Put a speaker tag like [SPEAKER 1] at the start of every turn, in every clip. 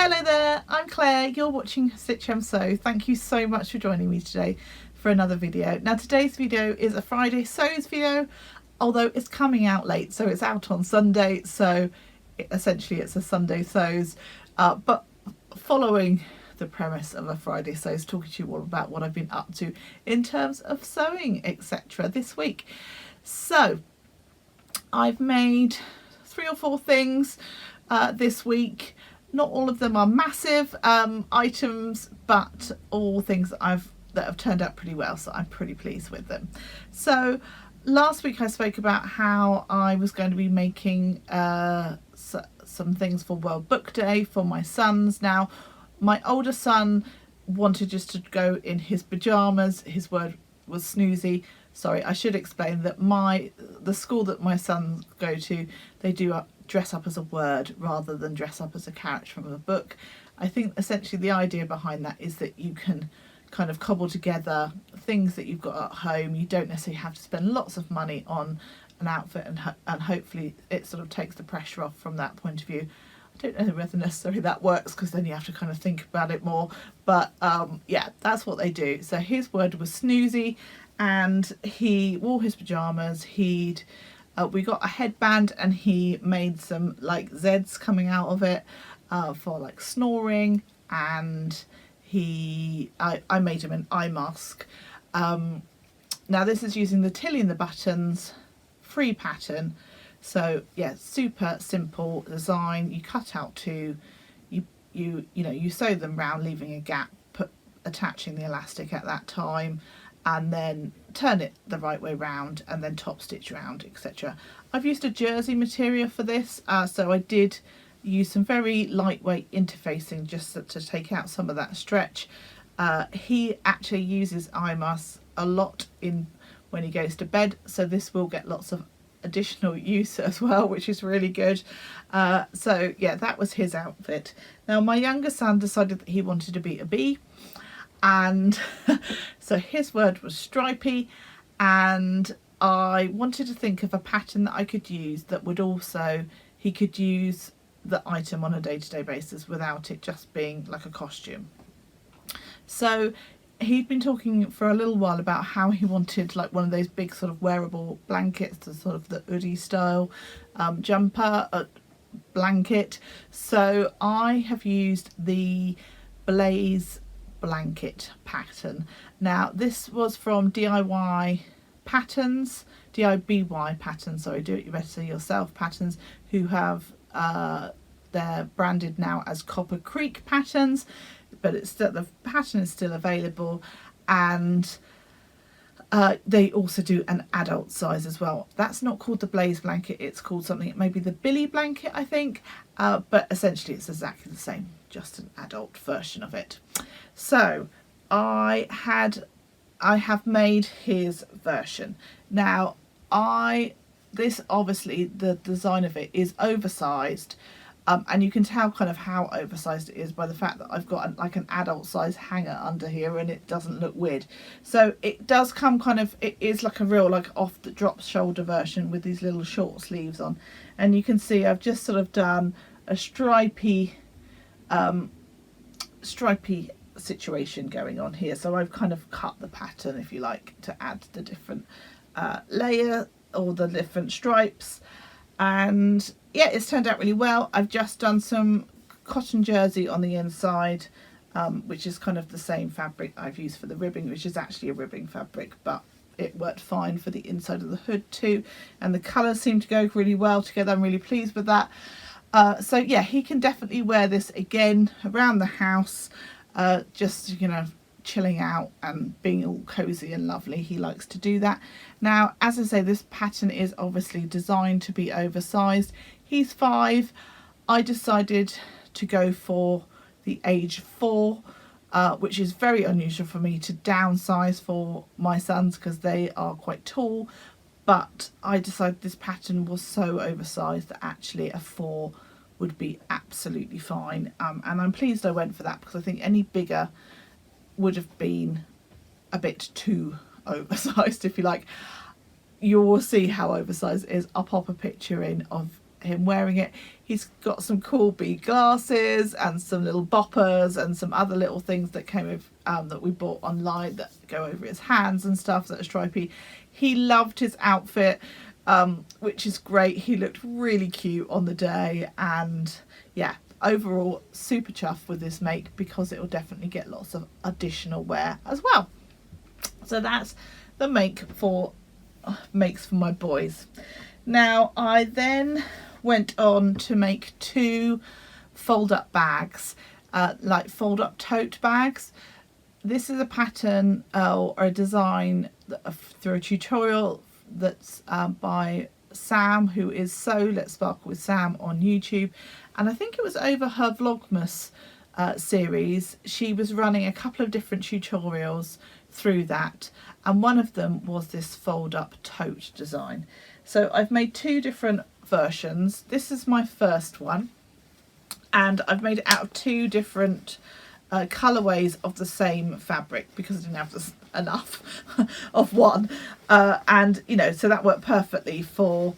[SPEAKER 1] Hello there, I'm Claire, you're watching Stitch Sew. Thank you so much for joining me today for another video. Now today's video is a Friday sews video, although it's coming out late, so it's out on Sunday, so essentially it's a Sunday sews, but following the premise of a Friday sews, talking to you all about what I've been up to in terms of sewing, etc. this week. So I've made 3 or 4 things this week. Not all of them are massive items, but all things that have turned out pretty well, so I'm pretty pleased with them. So last week I spoke about how I was going to be making some things for World Book Day for my sons. Now my older son wanted just to go in his pajamas. His word was snoozy. Sorry, I should explain that the school that my sons go to, they do dress up as a word rather than dress up as a character from a book. I think essentially the idea behind that is that you can kind of cobble together things that you've got at home. You don't necessarily have to spend lots of money on an outfit, and hopefully it sort of takes the pressure off from that point of view. I don't know whether necessarily that works, because then you have to kind of think about it more, but yeah, that's what they do. So his word was snoozy, and he wore his pajamas. We got a headband, and he made some like Z's coming out of it for like snoring, and I made him an eye mask. Now this is using the Tilly and the Buttons free pattern. So yeah, super simple design. You cut out 2, you sew them round, leaving a gap, attaching the elastic at that time, and then turn it the right way round, and then top stitch round, etc. I've used a jersey material for this, so I did use some very lightweight interfacing just to take out some of that stretch. He actually uses eye masks a lot when he goes to bed, so this will get lots of additional use as well, which is really good. So yeah, that was his outfit. Now my younger son decided that he wanted to be a bee, and so his word was stripy, and I wanted to think of a pattern that I could use that would also, he could use the item on a day-to-day basis without it just being like a costume. So he'd been talking for a little while about how he wanted like one of those big sort of wearable blankets, the sort of the hoodie style jumper blanket. So I have used the Blaze blanket pattern. Now this was from DIY patterns, DIY patterns, sorry, do it better yourself patterns, who have they're branded now as Copper Creek patterns, but it's still, the pattern is still available, and they also do an adult size as well. That's not called the Blaze blanket, it's called something, maybe the Billy blanket, I think, but essentially it's exactly the same, just an adult version of it. So I have made his version. Now this obviously, the design of it is oversized, and you can tell kind of how oversized it is by the fact that I've got like an adult size hanger under here, and it doesn't look weird. So it does come kind of, it is like a real like off the drop shoulder version with these little short sleeves on, and you can see I've just sort of done a stripy situation going on here. So I've kind of cut the pattern, if you like, to add the different layer or the different stripes, and yeah, it's turned out really well. I've just done some cotton jersey on the inside, which is kind of the same fabric I've used for the ribbing, which is actually a ribbing fabric, but it worked fine for the inside of the hood too, and the colours seem to go really well together. I'm really pleased with that. So yeah, he can definitely wear this again around the house, just, you know, chilling out and being all cozy and lovely. He likes to do that. Now, as I say, this pattern is obviously designed to be oversized. He's 5. I decided to go for the age 4, which is very unusual for me to downsize for my sons because they are quite tall, but I decided this pattern was so oversized that actually a 4 would be absolutely fine, and I'm pleased I went for that, because I think any bigger would have been a bit too oversized, if you like. You will see how oversized it is. I'll pop a picture in of him wearing it. He's got some cool bead glasses and some little boppers and some other little things that came with that we bought online that go over his hands and stuff that are stripy. He loved his outfit, which is great. He looked really cute on the day, and yeah, overall super chuffed with this make because it will definitely get lots of additional wear as well. So that's the makes for my boys. Now I then went on to make 2 fold up bags, like fold up tote bags. This is a pattern or a design through a tutorial that's by Sam, who is So Let's Sparkle with Sam on YouTube, and I think it was over her Vlogmas series. She was running a couple of different tutorials through that, and one of them was this fold up tote design. So I've made 2 different versions. This is my first one, and I've made it out of 2 different colorways of the same fabric because I didn't have enough of one, and you know, so that worked perfectly for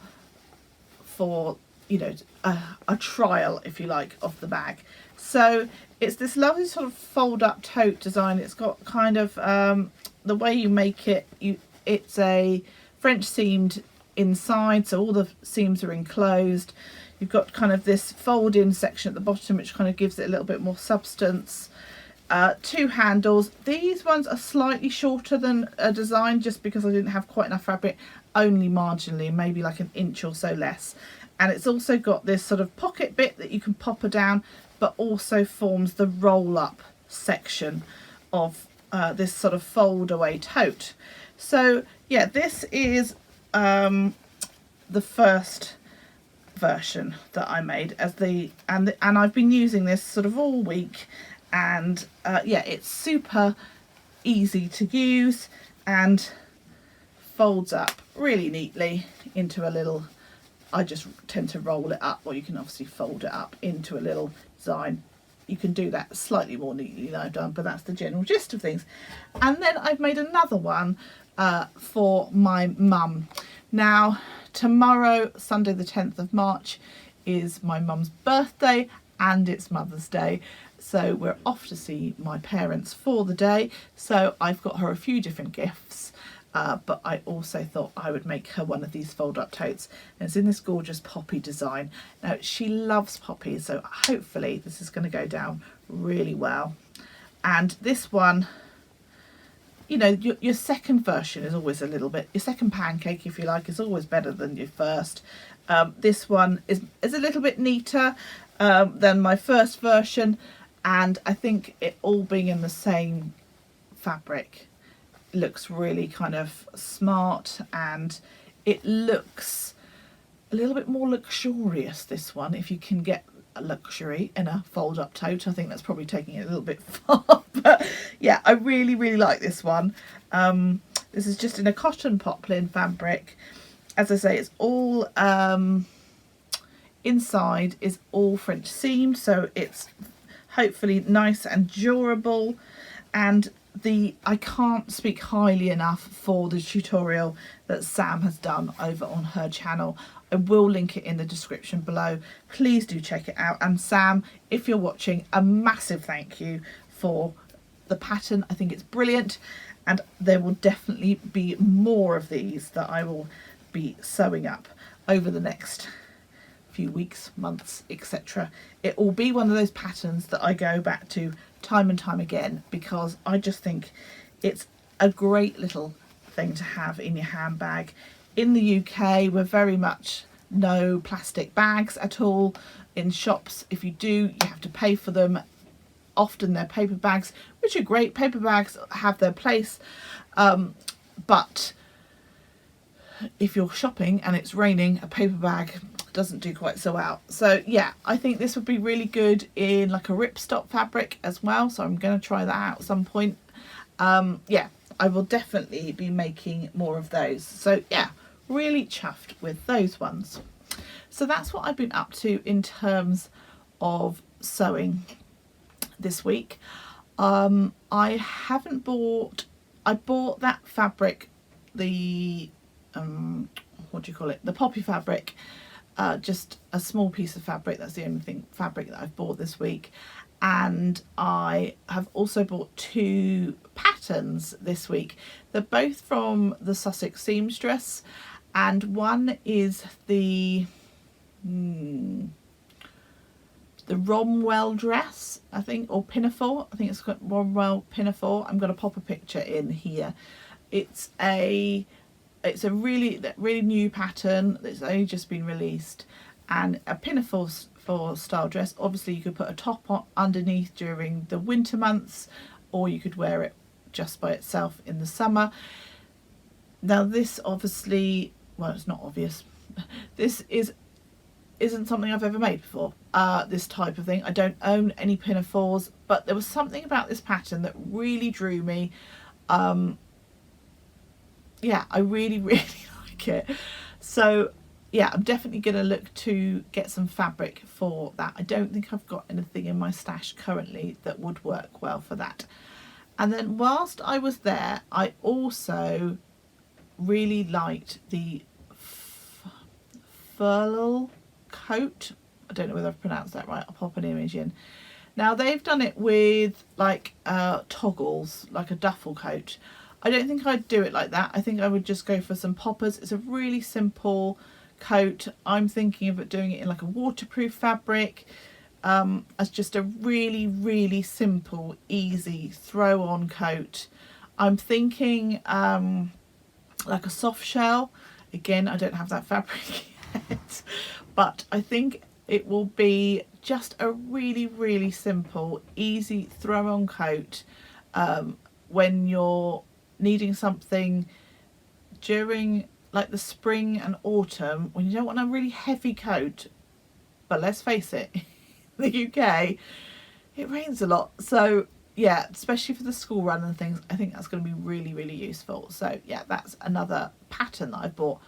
[SPEAKER 1] you know, a trial, if you like, of the bag. So it's this lovely sort of fold up tote design. It's got kind of the way you make it, it's a French seamed inside, so all the seams are enclosed. You've got kind of this fold in section at the bottom which kind of gives it a little bit more substance. 2 handles. These ones are slightly shorter than a design just because I didn't have quite enough fabric, only marginally, maybe like an inch or so less. And it's also got this sort of pocket bit that you can pop her down, but also forms the roll up section of this sort of fold away tote. So yeah, this is the first version that I made as and I've been using this sort of all week, and yeah, it's super easy to use and folds up really neatly into a little, I just tend to roll it up, or you can obviously fold it up into a little design. You can do that slightly more neatly than I've done, but that's the general gist of things. And then I've made another one for my mum. Now tomorrow, Sunday the 10th of March, is my mum's birthday and it's Mother's Day, so we're off to see my parents for the day. So I've got her a few different gifts, but I also thought I would make her one of these fold up totes, and it's in this gorgeous poppy design. Now she loves poppies, so hopefully this is going to go down really well. And this one, you know, your second version is always a little bit, your second pancake, if you like, is always better than your first. This one is a little bit neater than my first version, and I think it all being in the same fabric looks really kind of smart, and it looks a little bit more luxurious, this one, if you can get a luxury in a fold up tote. I think that's probably taking it a little bit far, but yeah, I really like this one. This is just in a cotton poplin fabric. As I say, it's all inside is all French seamed, so it's hopefully nice and durable. And I can't speak highly enough for the tutorial that Sam has done over on her channel. I will link it in the description below. Please do check it out. And Sam, if you're watching, a massive thank you for the pattern. I think it's brilliant, and there will definitely be more of these that I will be sewing up over the next few weeks, months, etc. It will be one of those patterns that I go back to time and time again, because I just think it's a great little thing to have in your handbag. In the UK, we're very much no plastic bags at all. In shops, if you do, you have to pay for them. Often they're paper bags, which are great. Paper bags have their place, but if you're shopping and it's raining, a paper bag doesn't do quite so well. So yeah, I think this would be really good in like a ripstop fabric as well, so I'm going to try that out at some point. Yeah, I will definitely be making more of those. So yeah, really chuffed with those ones. So that's what I've been up to in terms of sewing this week. I haven't bought, I bought that fabric, the what do you call it, the poppy fabric, just a small piece of fabric. That's the only fabric that I've bought this week. And I have also bought 2 patterns this week. They're both from the Sussex seamstress, and one is the Romwell dress, I think, or pinafore. I think it's got Romwell pinafore. I'm going to pop a picture in here. It's a really new pattern that's only just been released, and a pinafore for style dress. Obviously you could put a top on underneath during the winter months, or you could wear it just by itself in the summer. Now this obviously, well, it's not obvious, this isn't something I've ever made before, this type of thing. I don't own any pinafores, but there was something about this pattern that really drew me. Yeah, I really like it. So yeah, I'm definitely going to look to get some fabric for that. I don't think I've got anything in my stash currently that would work well for that. And then whilst I was there, I also really liked the Frugal coat. I don't know whether I've pronounced that right. I'll pop an image in. Now they've done it with like toggles, like a duffel coat. I don't think I'd do it like that. I think I would just go for some poppers. It's a really simple coat. I'm thinking of doing it in like a waterproof fabric, as just a really simple, easy throw on coat. I'm thinking like a soft shell. Again, I don't have that fabric yet, but I think it will be just a really simple, easy throw on coat when you're needing something during like the spring and autumn, when you don't want a really heavy coat. But let's face it, in the UK it rains a lot, so yeah, especially for the school run and things, I think that's going to be really useful. So yeah, that's another pattern that I bought.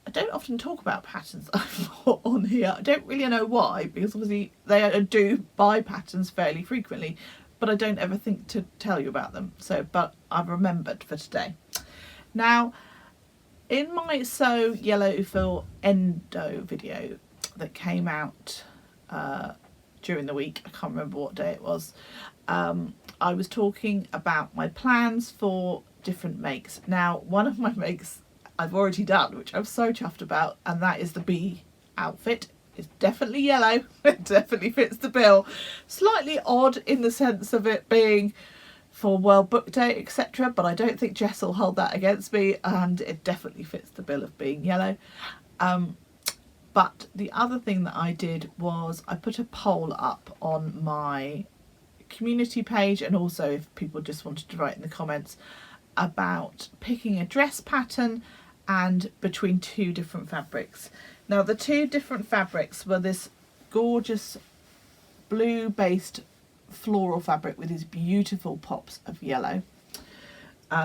[SPEAKER 1] I don't often talk about patterns that I've bought on here. I don't really know why, because obviously they do buy patterns fairly frequently, but I don't ever think to tell you about them. So, but I've remembered for today. Now, in my Sew Yellow for Endo video that came out during the week, I can't remember what day it was, I was talking about my plans for different makes. Now, one of my makes I've already done, which I'm so chuffed about, and that is the bee outfit. It's definitely yellow. It definitely fits the bill. Slightly odd in the sense of it being for World Book Day, etc., but I don't think Jess will hold that against me, and it definitely fits the bill of being yellow. But the other thing that I did was I put a poll up on my community page, and also if people just wanted to write in the comments, about picking a dress pattern and between 2 different fabrics. Now the 2 different fabrics were this gorgeous blue based floral fabric with these beautiful pops of yellow.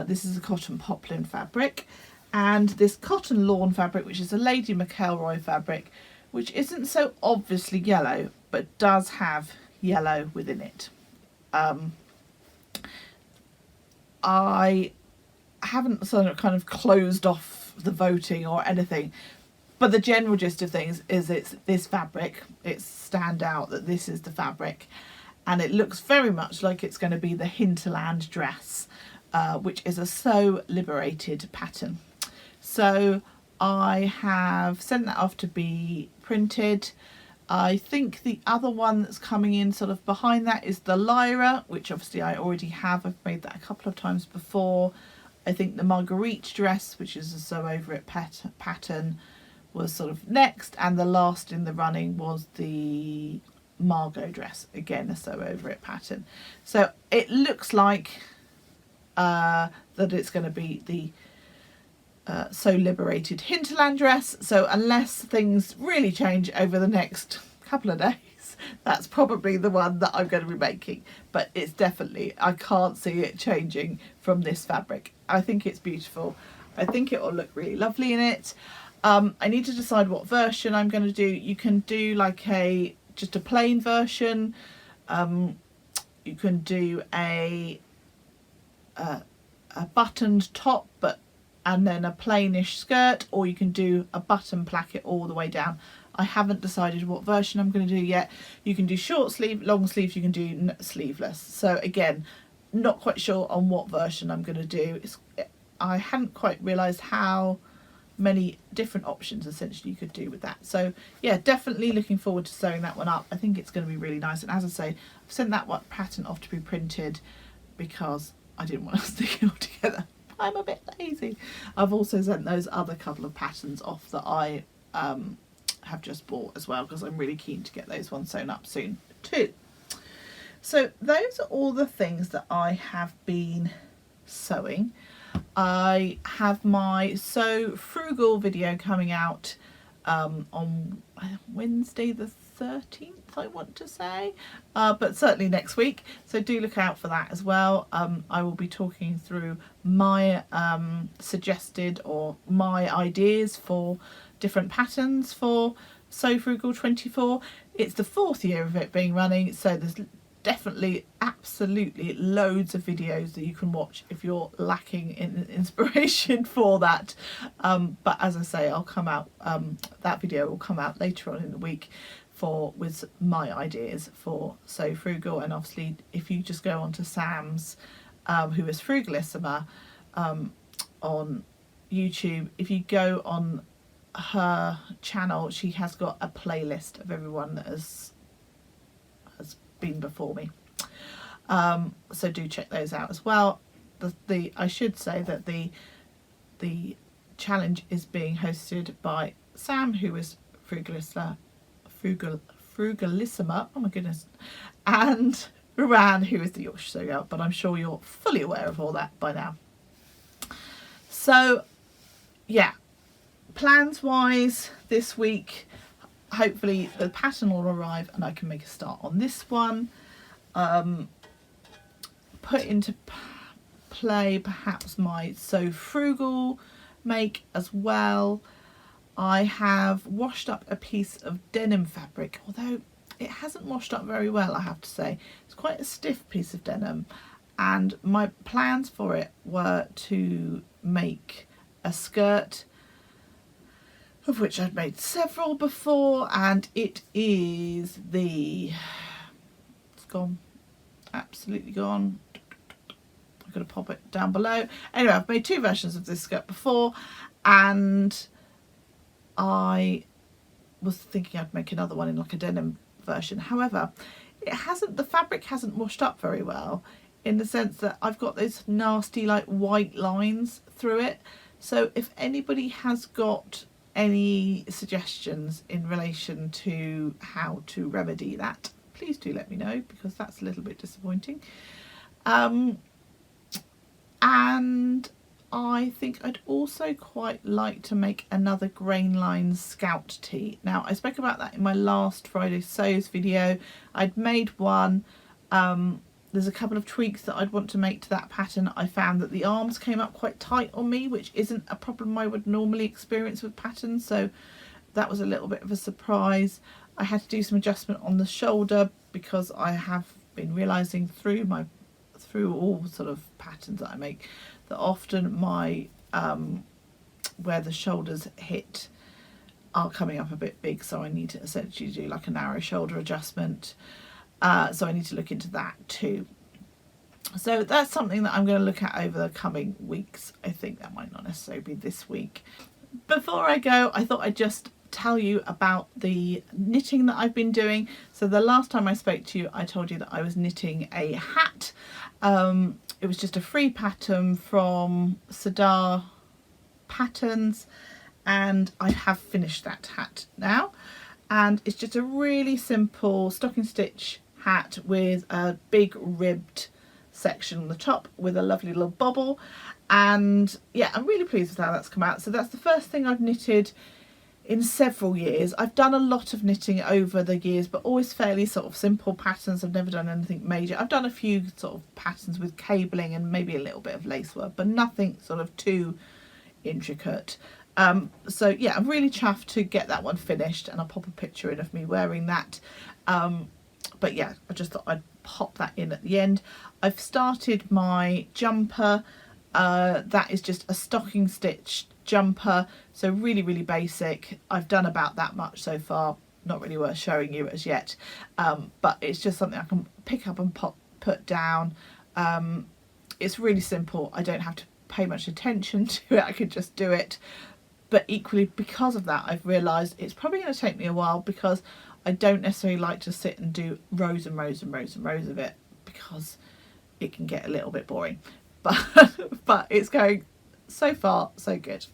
[SPEAKER 1] This is a cotton poplin fabric, and this cotton lawn fabric, which is a Lady McElroy fabric, which isn't so obviously yellow but does have yellow within it. I haven't sort of kind of closed off the voting or anything, but the general gist of things is it's this fabric. It's stand out that this is the fabric, and it looks very much like it's going to be the Hinterland dress, which is a Sew Liberated pattern. So I have sent that off to be printed. I think the other one that's coming in sort of behind that is the Lyra, which obviously I already have. I've made that a couple of times before. I think the Marguerite dress, which is a Sew Over It pattern, was sort of next, and the last in the running was the Margot dress, again a Sew Over It pattern. So it looks like that it's going to be the Sew Liberated Hinterland dress. So unless things really change over the next couple of days, that's probably the one that I'm going to be making. But it's definitely, I can't see it changing from this fabric. I think it's beautiful. I think it will look really lovely in it. I need to decide what version I'm going to do. You can do like just a plain version. You can do a buttoned top, and then a plainish skirt, or you can do a button placket all the way down. I haven't decided what version I'm going to do yet. You can do short sleeve, long sleeve, you can do sleeveless. So again, not quite sure on what version I'm going to do. I hadn't quite realised how many different options essentially you could do with that. So yeah, definitely looking forward to sewing that one up. I think it's going to be really nice. And as I say, I've sent that one pattern off to be printed because I didn't want to stick it all together. I'm a bit lazy. I've also sent those other couple of patterns off that I have just bought as well, because I'm really keen to get those ones sewn up soon too. So those are all the things that I have been sewing. I have my Sew Frugal video coming out on Wednesday the 13th, I want to say, but certainly next week, so do look out for that as well. I will be talking through my suggested or my ideas for different patterns for Sew Frugal 24. It's the 4th year of it being running, so there's definitely absolutely loads of videos that you can watch if you're lacking in inspiration for that, but as I say, I'll come out, that video will come out later on in the week with my ideas for Sew Frugal. And obviously if you just go on to Sam's, who is Frugalissima, on YouTube, if you go on her channel, she has got a playlist of everyone that has been before me, so do check those out as well. I should say that the challenge is being hosted by Sam, who is Frugalissima, oh my goodness, and Ruan, who is the Yorkshire Sew Girl, but I'm sure you're fully aware of all that by now. So yeah, plans wise this week, hopefully the pattern will arrive and I can make a start on this one. Put into play perhaps my Sew Frugal make as well. I have washed up a piece of denim fabric, although it hasn't washed up very well, I have to say. It's quite a stiff piece of denim, and my plans for it were to make a skirt, of which I've made several before, and it is it's gone, absolutely gone. I'm going to pop it down below. Anyway, I've made 2 versions of this skirt before, and I was thinking I'd make another one in like a denim version. However, the fabric hasn't washed up very well, in the sense that I've got those nasty like white lines through it. So if anybody has got any suggestions in relation to how to remedy that, please do let me know, because that's a little bit disappointing. And I think I'd also quite like to make another Grain Lines Scout tee. Now, I spoke about that in my last Friday Sews video. I'd made one. There's a couple of tweaks that I'd want to make to that pattern. I found that the arms came up quite tight on me, which isn't a problem I would normally experience with patterns, so that was a little bit of a surprise. I had to do some adjustment on the shoulder, because I have been realising through all sort of patterns that I make that often my where the shoulders hit are coming up a bit big, so I need to essentially do like a narrow shoulder adjustment. So I need to look into that too. So that's something that I'm going to look at over the coming weeks. I think that might not necessarily be this week. Before I go, I thought I'd just tell you about the knitting that I've been doing. So the last time I spoke to you, I told you that I was knitting a hat. It was just a free pattern from Sadar Patterns, and I have finished that hat now. And it's just a really simple stocking stitch hat with a big ribbed section on the top with a lovely little bobble. And yeah, I'm really pleased with how that's come out. So that's the first thing I've knitted in several years. I've done a lot of knitting over the years, but always fairly sort of simple patterns. I've never done anything major. I've done a few sort of patterns with cabling and maybe a little bit of lace work, but nothing sort of too intricate. So yeah, I'm really chuffed to get that one finished, and I'll pop a picture in of me wearing that. But yeah, I just thought I'd pop that in at the end. I've started my jumper That is just a stocking stitch jumper, so really basic. I've done about that much so far, not really worth showing you as yet, but it's just something I can pick up and put down. It's really simple. I don't have to pay much attention to it, I could just do it. But equally, because of that, I've realised it's probably going to take me a while, because I don't necessarily like to sit and do rows and rows and rows and rows of it, because it can get a little bit boring. But it's going so far so good.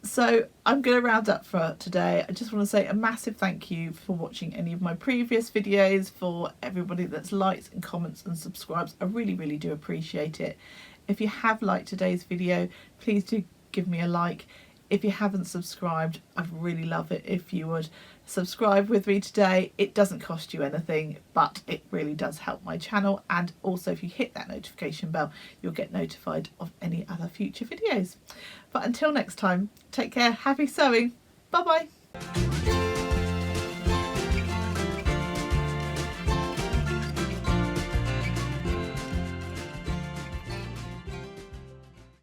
[SPEAKER 1] So I'm going to round up for today. I just want to say a massive thank you for watching any of my previous videos, for everybody that's likes and comments and subscribes. I really do appreciate it. If you have liked today's video, please do give me a like. If you haven't subscribed, I'd really love it if you would subscribe with me today. It doesn't cost you anything, but it really does help my channel. And also, if you hit that notification bell, you'll get notified of any other future videos. But until next time, take care, happy sewing, bye bye.